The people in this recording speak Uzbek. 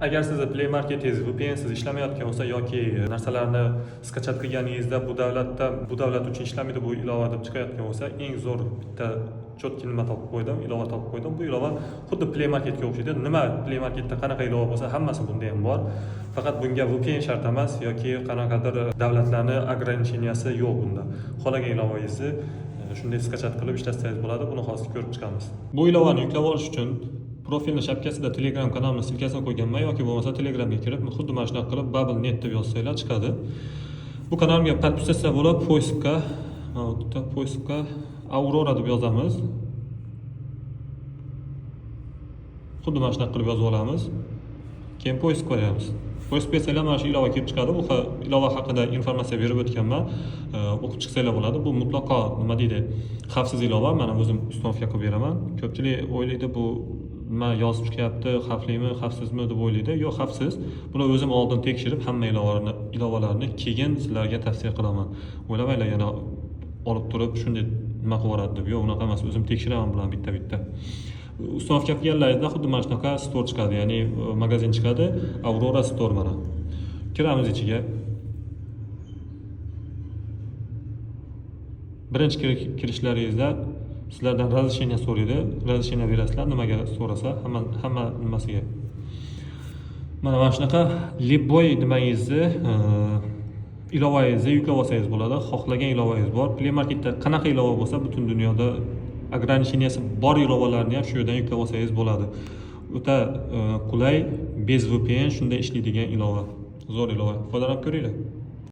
Agar sizni Play Marketingiz VPNsiz ishlamayotgan bo'lsa yoki narsalarni skachat qilganingizda bu davlat uchun ishlamaydi bu ilova deb chiqayotgan bo'lsa, eng zo'r bitta chotki nima topib qo'ydim, ilova topib qo'ydim. Bu ilova xuddi Play Marketga o'xshaydi. Nima Play Marketda qanaqa ilova bo'lsa, hammasi bunda ham bor. Faqat bunga VPN shart emas yoki qanaqadir davlatlarni ограниченияsi yo'q bunda. Xohlagan ilovangizni shunday skachat qilib ishlatsangiz bo'ladi. Buni hozir ko'rib chiqamiz. Bu ilovani yuklab olish uchun profilni shapkasida Telegram kanalimni silkasini qo'yganman yoki bo'lmasa Telegramga kirib, xuddi mana shunaqa qilib Bubble.net deb yozsanglar chiqadi. Bu kanalimga podpisatsiya bo'lib, poiskka Aurora deb yozamiz. Xuddi mana shunaqa qilib yozib olamiz. Keyin poisk qo'yamiz. Poisk qilsanglar mana shu ilova kelib chiqadi. Bu ilova haqida informatsiya berib o'tganman. O'qib chiqsanglar bo'ladi. Bu mutlaqo nima deydi? Xavfsiz ilova. Mana o'zim uстановка qilib beraman. Ko'pchilik o'ylaydi bu nima yozib chiqyapti, xavflimi, xavfsizmi deb o'ylaydi. Yo'q, xavfsiz. Buni o'zim oldin tekshirib, hamma ilovalarni keyin sizlarga tavsiya qilaman. O'ylamanglar yana olib turib shunday nima qilib yuboradi deb. Yo'q, unaqa emas. O'zim tekshiraman bilan bitta-bitta. Uстановка qilganlaringizda xuddi mana shunaqa store chiqadi, ya'ni magazin chiqadi, Aurora Store mana. Kiramiz ichiga. Birinchi kirishlaringizda sizlardan razрешение so'raydi. Razрешение berasizlar, nimaga so'rasa, hamma nimasiga. Mana shunaqa любой nimangizni ilovangizni yuklab olsangiz bo'ladi. Xohlagan ilovangiz bor. Play Marketda qanaqa ilova bo'lsa, butun dunyoda ограниченияsi bor ilovalarni ham shu yerdan yuklab olsangiz bo'ladi. O'ta qulay, bez VPN shunday ishlaydigan ilova. Zo'r ilova. Foydalanib ko'ringlar.